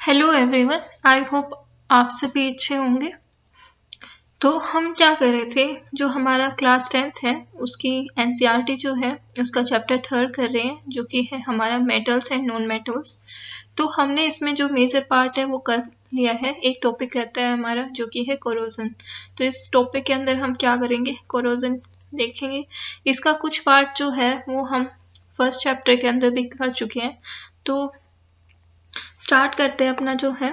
Hello everyone, I hope आप सभी अच्छे होंगे। तो हम क्या कर रहे थे, जो हमारा क्लास 10th है उसकी एनसीईआरटी जो है उसका चैप्टर 3 कर रहे हैं, जो कि है हमारा मेटल्स एंड नॉन मेटल्स। तो हमने इसमें जो मेजर पार्ट है वो कर लिया है। एक टॉपिक रहता है हमारा जो कि है कोरोजन। तो इस टॉपिक के अंदर हम क्या करेंगे, कोरोजन देखेंगे। इसका कुछ पार्ट जो है वो हम फर्स्ट चैप्टर के अंदर भी कर चुके हैं। तो स्टार्ट करते हैं अपना जो है।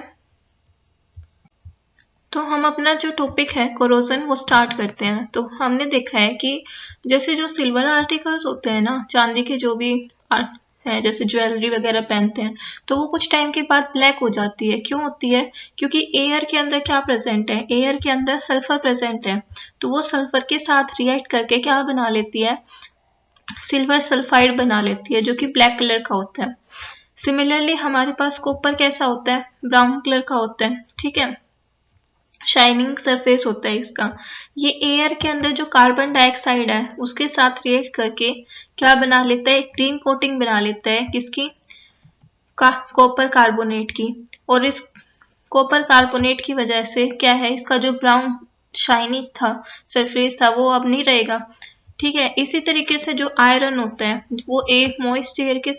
तो हम अपना जो टॉपिक है कोरोजन वो स्टार्ट करते हैं। तो हमने देखा है कि जैसे जो सिल्वर आर्टिकल्स होते हैं ना, चांदी के जो भी आर्ट है, जैसे ज्वेलरी वगैरह पहनते हैं, तो वो कुछ टाइम के बाद ब्लैक हो जाती है। क्यों होती है? क्योंकि एयर के अंदर क्या प्रेजेंट है, एयर के अंदर सल्फर प्रेजेंट है। तो वो सल्फर के साथ रिएक्ट करके क्या बना लेती है, सिल्वर सल्फाइड बना लेती है, जो कि ब्लैक कलर का होता है। सिमिलरली हमारे पास कॉपर कैसा होता है, ब्राउन कलर का होता है। ठीक है, शाइनिंग सरफेस होता है इसका। ये एयर के अंदर जो कार्बन डाइऑक्साइड है उसके साथ रिएक्ट करके क्या बना लेता है, एक ग्रीन कोटिंग बना लेता है। किसकी? कॉपर कार्बोनेट की। और इस कॉपर कार्बोनेट की वजह से क्या है, इसका जो ब्राउन शाइनी था सरफेस था वो अब नहीं रहेगा। ठीक है, इसी तरीके से जो आयरन होता है वो एक मॉइस्ट एयर के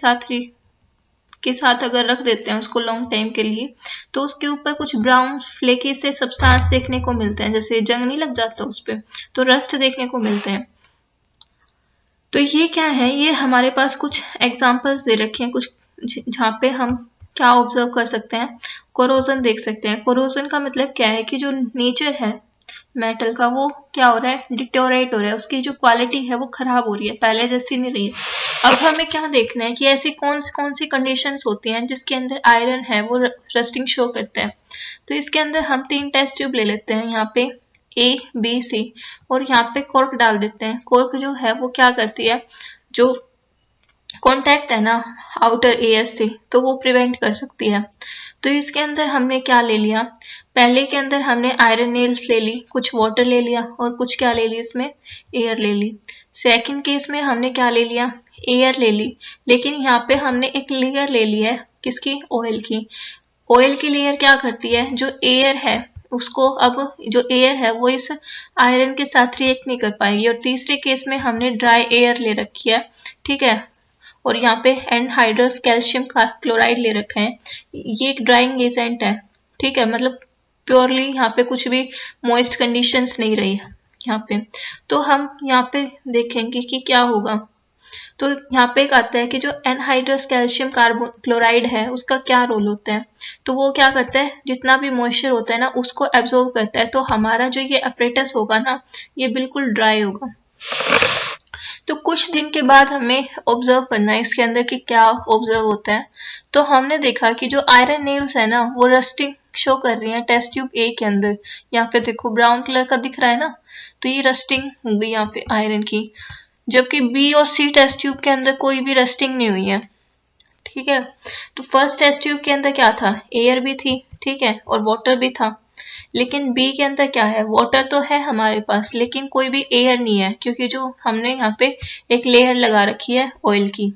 साथ अगर रख देते हैं उसको लॉन्ग टाइम के लिए, तो उसके ऊपर कुछ ब्राउन फ्लेकी से सब्सटेंस देखने को मिलते हैं, जैसे जंग नहीं लग जाता उस पर, तो रस्ट देखने को मिलते हैं। तो ये क्या है, ये हमारे पास कुछ एग्जांपल्स दे रखे हैं, कुछ जहाँ पे हम क्या ऑब्जर्व कर सकते हैं, कोरोजन देख सकते हैं। कोरोजन का मतलब क्या है कि जो नेचर है मेटल का वो क्या हो रहा है, डिटोरेट हो रहा है, उसकी जो क्वालिटी है वो खराब हो रही है, पहले जैसी नहीं रही है। अब हमें क्या देखना है कि ऐसी कौन सी कंडीशंस होती हैं जिसके अंदर आयरन है वो रस्टिंग शो करता है। तो इसके अंदर हम 3 टेस्ट ट्यूब ले लेते हैं, यहाँ पे ए बी सी, और यहाँ पे कॉर्क डाल देते हैं। कॉर्क जो है वो क्या करती है, जो कॉन्टैक्ट है ना आउटर एयर से, तो वो प्रिवेंट कर सकती है। तो इसके अंदर हमने क्या ले लिया, पहले के अंदर हमने आयरन नेल्स ले ली, कुछ वाटर ले लिया और कुछ क्या ले ली, इसमें एयर ले ली। सेकंड केस में हमने क्या ले लिया, एयर ले ली, लेकिन यहाँ पे हमने एक लेयर ले ली है, किसकी? ऑयल की। ऑयल की लेयर क्या करती है, जो एयर है उसको, अब जो एयर है वो इस आयरन के साथ रिएक्ट नहीं कर पाएगी। और तीसरे केस में हमने ड्राई एयर ले रखी है। ठीक है, और यहाँ पे एनहाइड्रस कैल्शियम क्लोराइड ले रखा है, ये एक ड्राइंग एजेंट है। ठीक है, मतलब प्योरली यहाँ पे कुछ भी मॉइस्ट कंडीशंस नहीं रही यहाँ पे। तो हम यहाँ पे देखेंगे कि क्या होगा। तो यहाँ पे एक आता है कि जो एनहाइड्रस कैल्शियम कार्बो क्लोराइड है उसका क्या रोल होता है। तो वो क्या करता है, जितना भी मॉइस्चर होता है ना उसको एब्जॉर्ब करता है। तो हमारा जो ये अपरेटस होगा ना, ये बिल्कुल ड्राई होगा। तो कुछ दिन के बाद हमें ऑब्जर्व करना है इसके अंदर कि क्या ऑब्जर्व होता है। तो हमने देखा कि जो आयरन नेल्स है ना वो रस्टिंग शो कर रही है टेस्ट ट्यूब ए के अंदर। यहाँ पे देखो ब्राउन कलर का दिख रहा है ना, तो ये रस्टिंग हो गई यहाँ पे आयरन की। जबकि बी और सी टेस्ट ट्यूब के अंदर कोई भी रस्टिंग नहीं हुई है। ठीक है, तो फर्स्ट टेस्ट ट्यूब के अंदर क्या था, एयर भी थी, ठीक है, और वाटर भी था। लेकिन बी के अंदर क्या है, वाटर तो है हमारे पास लेकिन कोई भी एयर नहीं है, क्योंकि जो हमने यहाँ पे एक लेयर लगा रखी है ऑयल की।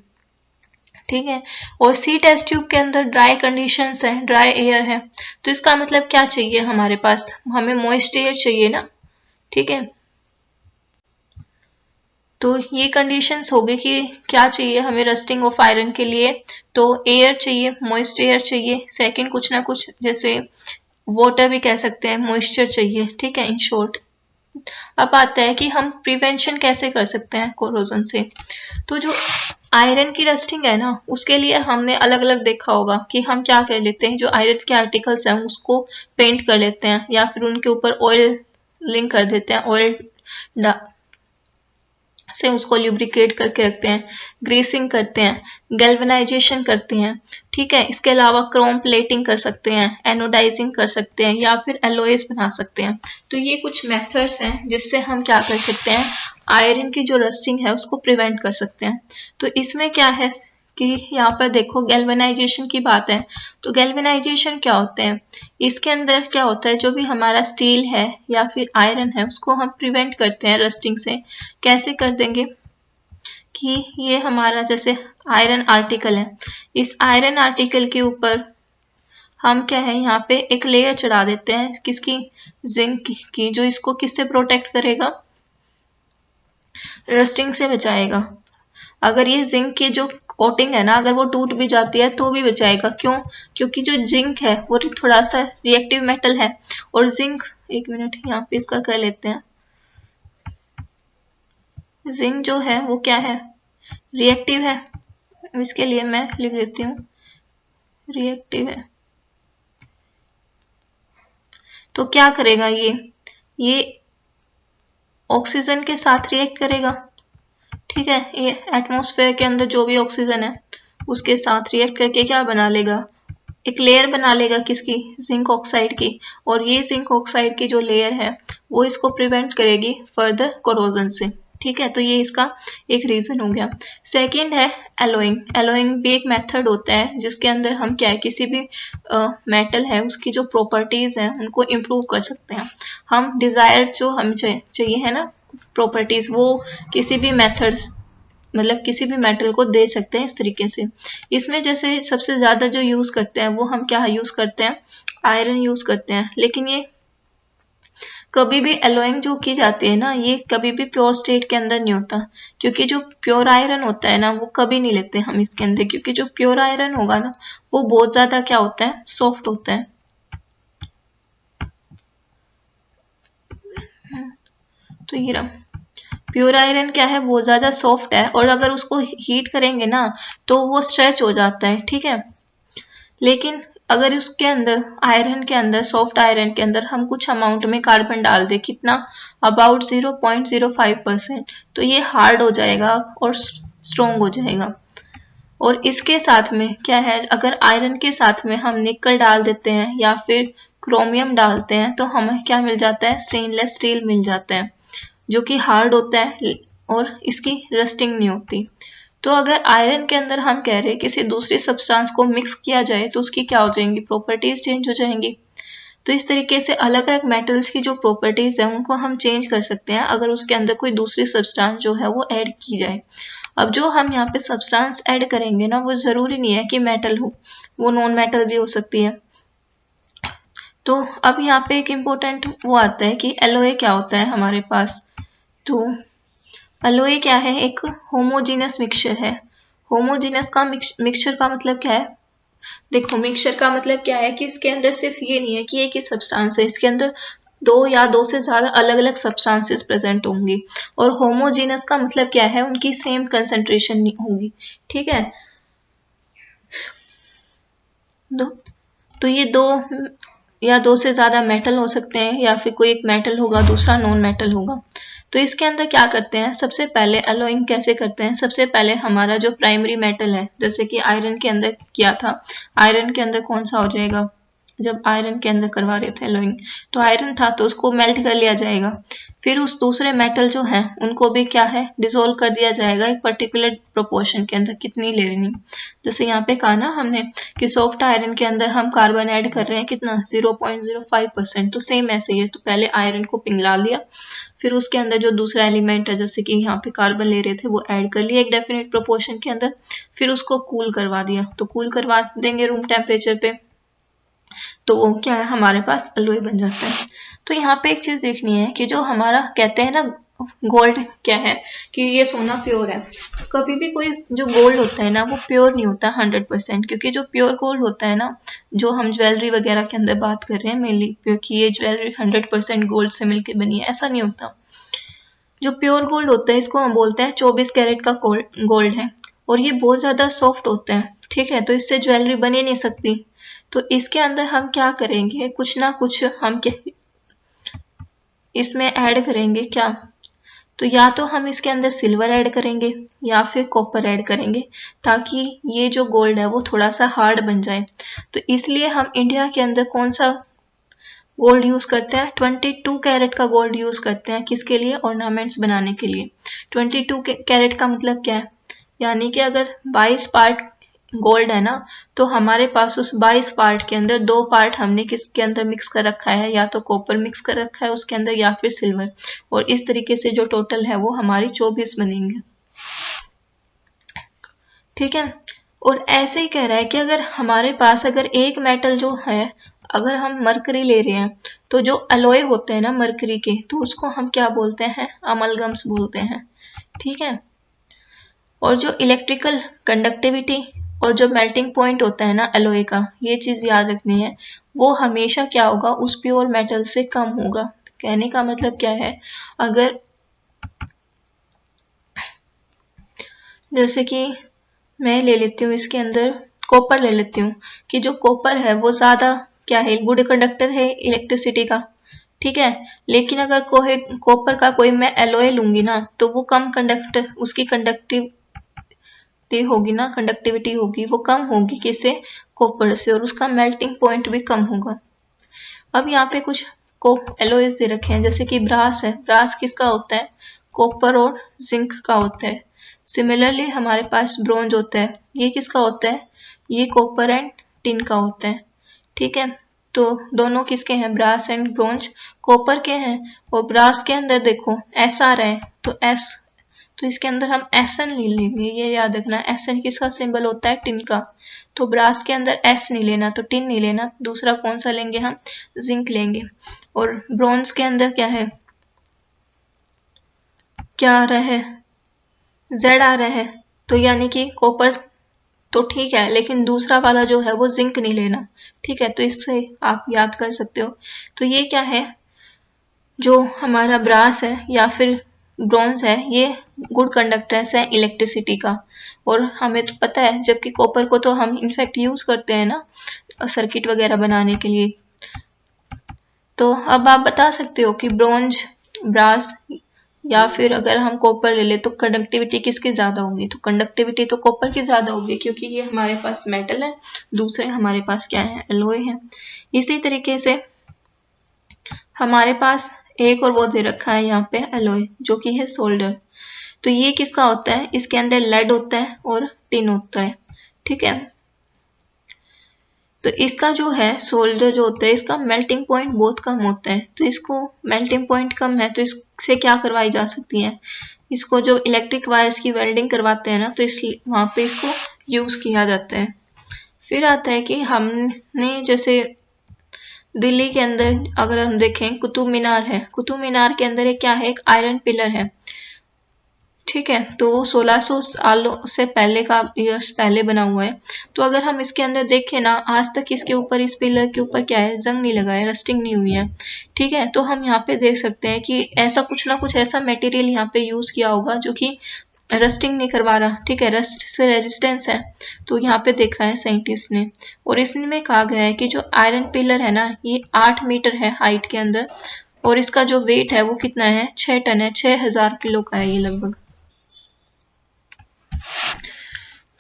ठीक है, और सी टेस्ट ट्यूब के अंदर ड्राई कंडीशंस है, ड्राई एयर है। तो इसका मतलब क्या चाहिए हमारे पास, हमें मॉइस्ट एयर चाहिए ना। ठीक है, तो ये कंडीशंस हो गई कि क्या चाहिए हमें रस्टिंग ऑफ आयरन के लिए। तो एयर चाहिए, मॉइस्ट एयर चाहिए। सेकंड कुछ ना कुछ, जैसे वाटर भी कह सकते हैं, मॉइस्चर चाहिए। ठीक है, इन शॉर्ट। अब आता है कि हम प्रिवेंशन कैसे कर सकते हैं कोरोजन से। तो जो आयरन की रस्टिंग है ना उसके लिए हमने अलग अलग देखा होगा कि हम क्या कर लेते हैं, जो आयरन के आर्टिकल्स हैं उसको पेंट कर लेते हैं, या फिर उनके ऊपर ऑयल लिंक कर देते हैं, ऑयल से उसको ल्यूब्रिकेट करके रखते हैं, ग्रीसिंग करते हैं, गैल्वेनाइजेशन करते हैं। ठीक है, इसके अलावा क्रोम प्लेटिंग कर सकते हैं, एनोडाइजिंग कर सकते हैं, या फिर एलोएस बना सकते हैं। तो ये कुछ मेथड्स हैं जिससे हम क्या कर सकते हैं, आयरन की जो रस्टिंग है उसको प्रिवेंट कर सकते हैं। तो इसमें क्या है कि यहाँ पर देखो गैल्वेनाइजेशन की बात है। तो गैल्वेनाइजेशन क्या होते हैं, इसके अंदर क्या होता है, जो भी हमारा स्टील है या फिर आयरन है उसको हम प्रिवेंट करते हैं रस्टिंग से। कैसे कर देंगे कि ये हमारा जैसे आयरन आर्टिकल है, इस आयरन आर्टिकल के ऊपर हम क्या है यहाँ पे एक लेयर चढ़ा देते हैं किसकी, जिंक की, जो इसको किससे प्रोटेक्ट करेगा, रस्टिंग से बचाएगा। अगर ये जिंक की जो कोटिंग है ना, अगर वो टूट भी जाती है तो भी बचाएगा। क्यों? क्योंकि जो जिंक है वो थोड़ा सा रिएक्टिव मेटल है, और जिंक, एक मिनट यहाँ पे इसका कर लेते हैं, जिंक जो है वो क्या है, रिएक्टिव है। इसके लिए मैं लिख देती हूँ रिएक्टिव है। तो क्या करेगा ये ऑक्सीजन के साथ रिएक्ट करेगा, ठीक है। ये एटमॉस्फेयर के अंदर जो भी ऑक्सीजन है उसके साथ रिएक्ट करके क्या बना लेगा, एक लेयर बना लेगा किसकी, जिंक ऑक्साइड की। और ये जिंक ऑक्साइड की जो लेयर है वो इसको प्रिवेंट करेगी फर्दर कोरोजन से, ठीक है। तो ये इसका एक रीजन हो गया। सेकंड है एलोइंग। एलोइंग भी एक मेथड होता है जिसके अंदर हम क्या है, किसी भी मेटल है उसकी जो प्रॉपर्टीज है उनको इम्प्रूव कर सकते हैं। हम डिजायर्ड जो हम चाहिए है ना प्रॉपर्टीज, वो किसी भी मेथड्स, मतलब किसी भी मेटल को दे सकते हैं इस तरीके से। इसमें जैसे सबसे ज्यादा जो यूज करते हैं वो हम क्या यूज करते हैं, आयरन यूज करते हैं। लेकिन ये कभी भी एलोइंग जो की जाती है ना, ये कभी भी प्योर स्टेट के अंदर नहीं होता, क्योंकि जो प्योर आयरन होता है ना वो कभी नहीं लेते हम इसके अंदर, क्योंकि जो प्योर आयरन होगा ना वो बहुत ज्यादा क्या होता है, सॉफ्ट होता है। तो ये रहा, प्योर आयरन क्या है, बहुत ज्यादा सॉफ्ट है, और अगर उसको हीट करेंगे ना तो वो स्ट्रेच हो जाता है, ठीक है। लेकिन अगर उसके अंदर, आयरन के अंदर, सॉफ्ट आयरन के अंदर हम कुछ अमाउंट में कार्बन डाल दें, कितना, अबाउट 0.05%, तो ये हार्ड हो जाएगा और स्ट्रोंग हो जाएगा। और इसके साथ में क्या है, अगर आयरन के साथ में हम निकल डाल देते हैं या फिर क्रोमियम डालते हैं तो हमें क्या मिल जाता है, स्टेनलेस स्टील मिल जाता है, जो कि हार्ड होता है और इसकी रस्टिंग नहीं होती। तो अगर आयरन के अंदर हम कह रहे हैं किसी दूसरी सब्सटेंस को मिक्स किया जाए तो उसकी क्या हो जाएंगी, प्रॉपर्टीज चेंज हो जाएंगी। तो इस तरीके से अलग अलग मेटल्स की जो प्रॉपर्टीज है उनको हम चेंज कर सकते हैं अगर उसके अंदर कोई दूसरी सब्सटेंस जो है वो ऐड की जाए। अब जो हम यहाँ पे सब्सटेंस ऐड करेंगे ना वो जरूरी नहीं है कि मेटल हो, वो नॉन मेटल भी हो सकती है। तो अब यहाँ पे एक इम्पोर्टेंट वो आता है कि एलओए क्या होता है हमारे पास। तो एलओए क्या है, एक होमोजीनस मिक्सचर है। होमोजीनस का मिक्सचर का मतलब क्या है, देखो मिक्सचर का मतलब क्या है कि इसके अंदर सिर्फ ये नहीं है कि एक ही सब्सटेंस है, इसके अंदर दो या दो से ज्यादा अलग अलग सब्सटेंसेस प्रेजेंट होंगी। और होमोजीनस का मतलब क्या है, उनकी सेम कंसेंट्रेशन होगी, ठीक है। दो, तो ये दो या दो से ज्यादा मेटल हो सकते हैं, या फिर कोई एक मेटल होगा दूसरा नॉन मेटल होगा। तो इसके अंदर क्या करते हैं, सबसे पहले एलोइंग कैसे करते हैं, सबसे पहले हमारा जो प्राइमरी मेटल है, जैसे कि आयरन के अंदर किया था, आयरन के अंदर कौन सा हो जाएगा, जब आयरन के अंदर करवा रहे थे एलोइंग तो आयरन था तो उसको मेल्ट कर लिया जाएगा। फिर उस दूसरे मेटल जो है उनको भी क्या है, डिसोल्व कर दिया जाएगा एक पर्टिकुलर प्रोपोर्शन के अंदर, कितनी लेनी, जैसे यहाँ पे कहा ना हमने कि सॉफ्ट आयरन के अंदर हम कार्बन ऐड कर रहे हैं कितना, 0.05%। तो सेम ऐसे ही है, तो पहले आयरन को पिघला लिया, फिर उसके अंदर जो दूसरा एलिमेंट है जैसे कि यहाँ पे कार्बन ले रहे थे वो ऐड कर लिया एक डेफिनेट प्रोपोर्शन के अंदर, फिर उसको कूल करवा दिया। तो कूल करवा देंगे रूम टेम्परेचर पे, तो वो क्या है, हमारे पास एलॉय बन जाता है। तो यहाँ पे एक चीज देखनी है कि जो हमारा कहते हैं ना गोल्ड क्या है, कि ये सोना प्योर है, तो कभी भी कोई जो गोल्ड होता है ना वो प्योर नहीं होता 100%, क्योंकि जो प्योर गोल्ड होता है ना, जो हम ज्वेलरी वगैरह के अंदर बात कर रहे हैं मेनली, क्योंकि ये ज्वेलरी 100% गोल्ड से मिलकर बनी है, ऐसा नहीं होता। जो प्योर गोल्ड होता है इसको हम बोलते हैं 24 कैरेट का गोल्ड है, और ये बहुत ज्यादा सॉफ्ट होता है, ठीक है। तो इससे ज्वेलरी बनी नहीं सकती। तो इसके अंदर हम क्या करेंगे, कुछ ना कुछ हम क्या इसमें ऐड करेंगे क्या, तो या तो हम इसके अंदर सिल्वर ऐड करेंगे या फिर कॉपर ऐड करेंगे, ताकि ये जो गोल्ड है वो थोड़ा सा हार्ड बन जाए। तो इसलिए हम इंडिया के अंदर कौन सा गोल्ड यूज करते हैं, 22 कैरेट का गोल्ड यूज करते हैं, किसके लिए, ऑर्नामेंट्स बनाने के लिए। 22 कैरेट का मतलब क्या है, यानी कि अगर 22 पार्ट गोल्ड है ना, तो हमारे पास उस 22 पार्ट के अंदर 2 पार्ट हमने किसके अंदर मिक्स कर रखा है, या तो कॉपर मिक्स कर रखा है उसके अंदर या फिर सिल्वर, और इस तरीके से जो टोटल है वो हमारी 24 बनेंगे, ठीक है। और ऐसे ही कह रहा है कि अगर हमारे पास अगर एक मेटल जो है, अगर हम मरकरी ले रहे हैं तो जो अलॉय होते हैं ना मरकरी के, तो उसको हम क्या बोलते हैं, अमलगम्स बोलते हैं। ठीक है। और जो इलेक्ट्रिकल कंडक्टिविटी और जो मेल्टिंग पॉइंट होता है ना अलॉय का, ये चीज याद रखनी है, वो हमेशा क्या होगा, उस प्योर मेटल से कम होगा। कहने का मतलब क्या है, अगर जैसे कि मैं ले लेती हूँ इसके अंदर कॉपर ले लेती हूँ, कि जो कॉपर है वो ज्यादा क्या है, गुड कंडक्टर है इलेक्ट्रिसिटी का। ठीक है। लेकिन अगर कोई कॉपर का कोई मैं एलॉय लूंगी ना, तो वो कम कंडक्टर, उसकी होगी ना, कंडक्टिविटी होगी वो कम होगी किससे, कॉपर से, और उसका मेल्टिंग पॉइंट भी कम होगा। अब यहाँ पे कुछ को एलॉयज दे रखे हैं, जैसे कि ब्रास है, ब्रास किसका होता है, कॉपर और जिंक का होता है। सिमिलरली हमारे पास ब्रोंज होता है, ये किसका होता है, ये कॉपर एंड टिन का होता है। ठीक है। तो दोनों किसके हैं, ब्रास एंड ब्रोंज कॉपर के हैं। और ब्रास के अंदर देखो एस आ रहा है, तो एस, तो इसके अंदर हम एसएन ले लेंगे, ये याद रखना। एसएन किसका सिंबल होता है, टिन का। तो ब्रास के अंदर एस नहीं लेना, तो टिन नहीं लेना, दूसरा कौन सा लेंगे हम, जिंक लेंगे। और ब्रोंज के अंदर क्या है, क्या आ रहा है, जेड आ रहा है, तो यानी कि कॉपर तो ठीक है, लेकिन दूसरा वाला जो है वो जिंक नहीं लेना। ठीक है, तो इससे आप याद कर सकते हो। तो ये क्या है, जो हमारा ब्रास है या फिर ब्रॉन्ज है, ये गुड कंडक्टर्स है इलेक्ट्रिसिटी का। और हमें तो पता है, जबकि कॉपर को तो हम इनफैक्ट यूज करते हैं ना सर्किट वगैरह बनाने के लिए। तो अब आप बता सकते हो कि ब्रॉन्ज, ब्रास या फिर अगर हम कॉपर ले ले तो कंडक्टिविटी किसकी ज्यादा होगी, तो कंडक्टिविटी तो कॉपर की ज्यादा होगी, क्योंकि ये हमारे पास मेटल है, दूसरे हमारे पास क्या है, एलॉय है। इसी तरीके से हमारे पास एक और वो दे रखा है यहाँ पे एलॉय, जो कि है सोल्डर। तो ये किसका होता है, इसके अंदर लेड होता है और टिन होता है। ठीक है। तो इसका जो है सोल्डर जो होता है, इसका मेल्टिंग पॉइंट बहुत कम होता है। तो इसको मेल्टिंग पॉइंट कम है, तो इससे क्या करवाई जा सकती है, इसको जो इलेक्ट्रिक वायर्स की वेल्डिंग करवाते हैं ना, तो इस वहां पे इसको यूज किया जाता है। फिर आता है कि हमने जैसे दिल्ली के अंदर अगर हम देखें कुतुब मीनार है, कुतुब मीनार के अंदर एक क्या है, एक आयरन पिलर है। ठीक है। तो 1600 सालों से पहले का, ईयर्स पहले बना हुआ है। तो अगर हम इसके अंदर देखें ना, आज तक इसके ऊपर, इस पिलर के ऊपर क्या है, जंग नहीं लगा है, रस्टिंग नहीं हुई है। ठीक है। तो हम यहाँ पे देख सकते हैं कि ऐसा कुछ ना कुछ ऐसा मटेरियल यहाँ पे यूज किया होगा जो कि रस्टिंग नहीं करवा रहा। ठीक है, रस्ट से रेजिस्टेंस है। तो यहाँ पे देखा है साइंटिस्ट ने, और इसमें कहा गया है कि जो आयरन पिलर है ना, ये 8 मीटर है हाइट के अंदर, और इसका जो वेट है वो कितना है, 6 टन है, 6000 किलो का है ये लगभग।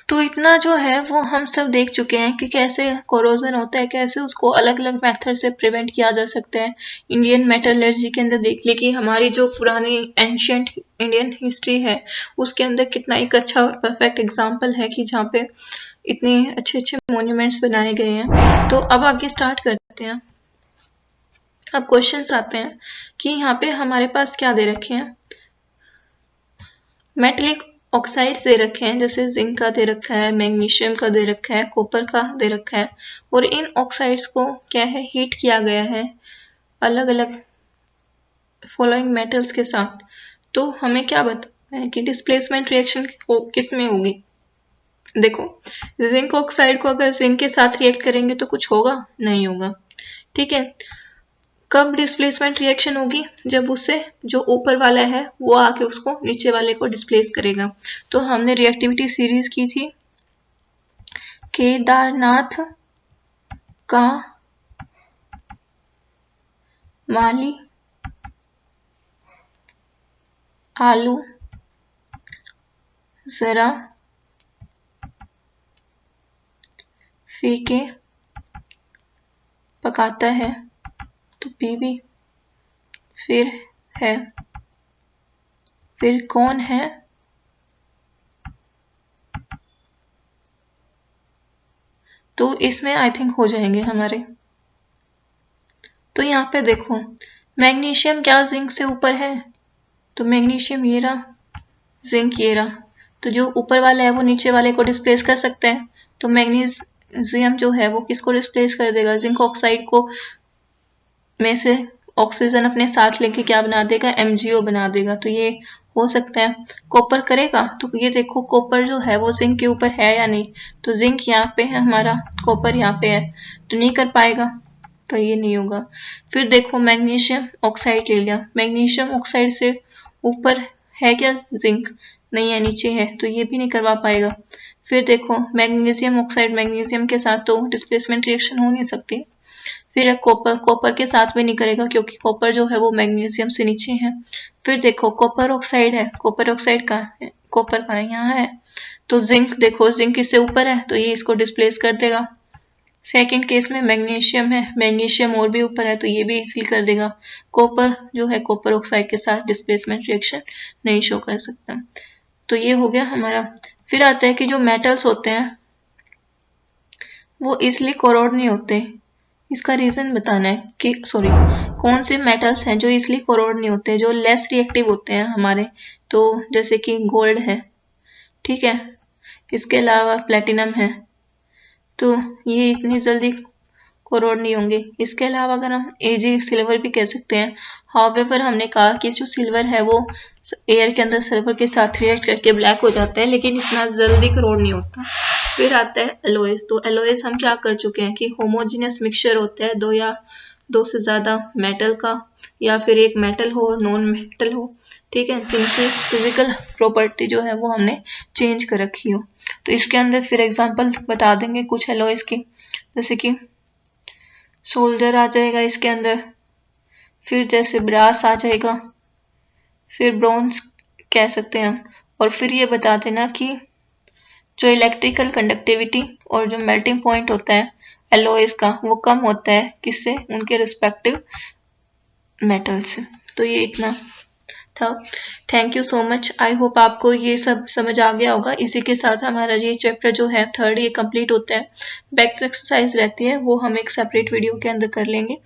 तो इतना जो है वो हम सब देख चुके हैं कि कैसे कोरोजन होता है, कैसे उसको अलग अलग मेथड से प्रिवेंट किया जा सकता है। इंडियन मेटलर्जी के अंदर देख ली कि हमारी जो पुरानी एंशियंट इंडियन हिस्ट्री है, उसके अंदर कितना एक अच्छा परफेक्ट एग्जाम्पल है कि जहाँ पे इतने अच्छे अच्छे मोन्यूमेंट्स बनाए गए हैं। तो अब आगे स्टार्ट करते हैं। अब क्वेश्चंस आते हैं कि यहाँ पे हमारे पास क्या दे रखे हैं, मेटलिक ऑक्साइड्स दे रखे हैं, जैसे जिंक का दे रखा है, मैग्नीशियम का दे रखा है, कॉपर का दे रखा है। और इन ऑक्साइड्स को क्या है, हीट किया गया है अलग अलग फॉलोइंग मेटल्स के साथ। तो हमें क्या बताना है कि डिस्प्लेसमेंट रिएक्शन किस में होगी। देखो, जिंक ऑक्साइड को अगर जिंक के साथ रिएक्ट करेंगे तो कुछ होगा, नहीं होगा। ठीक है। कब डिस्प्लेसमेंट रिएक्शन होगी, जब उससे जो ऊपर वाला है वो आके उसको नीचे वाले को डिस्प्लेस करेगा। तो हमने रिएक्टिविटी सीरीज की थी, केदारनाथ का माली आलू जरा फीके पकाता है, तो पीबी। फिर है, फिर कौन है, तो इसमें आई थिंक हो जाएंगे हमारे। तो यहाँ पे देखो, मैग्नीशियम क्या जिंक से ऊपर है, तो मैग्नीशियम ये रहा, जिंक ये रहा। तो जो ऊपर वाला है वो नीचे वाले को डिस्प्लेस कर सकते हैं, तो मैग्नीशियम जो है वो किसको रिप्लेस कर देगा, जिंक ऑक्साइड को में से ऑक्सीजन अपने साथ लेके क्या बना देगा, MgO बना देगा। तो ये हो सकता है। कॉपर करेगा, तो ये देखो कॉपर जो है वो जिंक के ऊपर है या नहीं, तो जिंक यहाँ पे है हमारा, कॉपर यहाँ पे है, तो नहीं कर पाएगा, तो ये नहीं होगा। फिर देखो मैग्नीशियम ऑक्साइड ले लिया, मैग्नीशियम ऑक्साइड से ऊपर है क्या जिंक, नहीं है, नीचे है, तो ये भी नहीं करवा पाएगा। फिर देखो मैग्नीशियम ऑक्साइड मैग्नीशियम के साथ तो डिस्प्लेसमेंट रिएक्शन हो नहीं सकती। फिर कॉपर, कॉपर के साथ भी नहीं करेगा क्योंकि कॉपर जो है वो मैग्नीशियम से नीचे है। फिर देखो कॉपर ऑक्साइड है, कॉपर ऑक्साइड का है, कॉपर का यहाँ है, तो जिंक देखो जिंक इससे ऊपर है, तो ये इसको डिस्प्लेस कर देगा। सेकंड केस में मैग्नीशियम है, मैग्नीशियम और भी ऊपर है, तो ये भी इसी कर देगा। कॉपर जो है कॉपर ऑक्साइड के साथ डिस्प्लेसमेंट रिएक्शन नहीं शो कर सकता। तो ये हो गया हमारा। फिर आता है कि जो मेटल्स होते हैं वो इसलिए कोरोड नहीं होते, इसका रीजन बताना है कि सॉरी कौन से मेटल्स हैं जो इसलिए कोरोड नहीं होते, जो लेस रिएक्टिव होते हैं हमारे। तो जैसे कि गोल्ड है, ठीक है, इसके अलावा प्लेटिनम है, तो ये इतनी जल्दी कोरोड नहीं होंगे। इसके अलावा अगर हम एजी सिल्वर भी कह सकते हैं। हाउएवर हमने कहा कि जो सिल्वर है वो एयर के अंदर सिल्वर के साथ रिएक्ट करके ब्लैक हो जाता है, लेकिन इतना जल्दी कोरोड नहीं होता। फिर आता है एलोइस। तो एलोइस हम क्या कर चुके हैं कि होमोजीनियस मिक्सचर होता है दो या दो से ज्यादा मेटल का, या फिर एक मेटल हो और नॉन मेटल हो, ठीक है, जिनकी फिजिकल प्रॉपर्टी जो है वो हमने चेंज कर रखी हो। तो इसके अंदर फिर एग्जांपल बता देंगे कुछ एलोइस की, जैसे कि सोल्डर आ जाएगा इसके अंदर, फिर जैसे ब्रास आ जाएगा, फिर ब्रॉन्ज कह सकते हैं हम। और फिर ये बता देना कि जो इलेक्ट्रिकल कंडक्टिविटी और जो मेल्टिंग पॉइंट होता है एलोइस का वो कम होता है किससे, उनके रिस्पेक्टिव मेटल से। तो ये इतना था। Thank you so much. I hope आपको ये सब समझ आ गया होगा। इसी के साथ हमारा ये चैप्टर जो है थर्ड ये कंप्लीट होता है। बैक एक्सरसाइज रहती है वो हम एक सेपरेट वीडियो के अंदर कर लेंगे।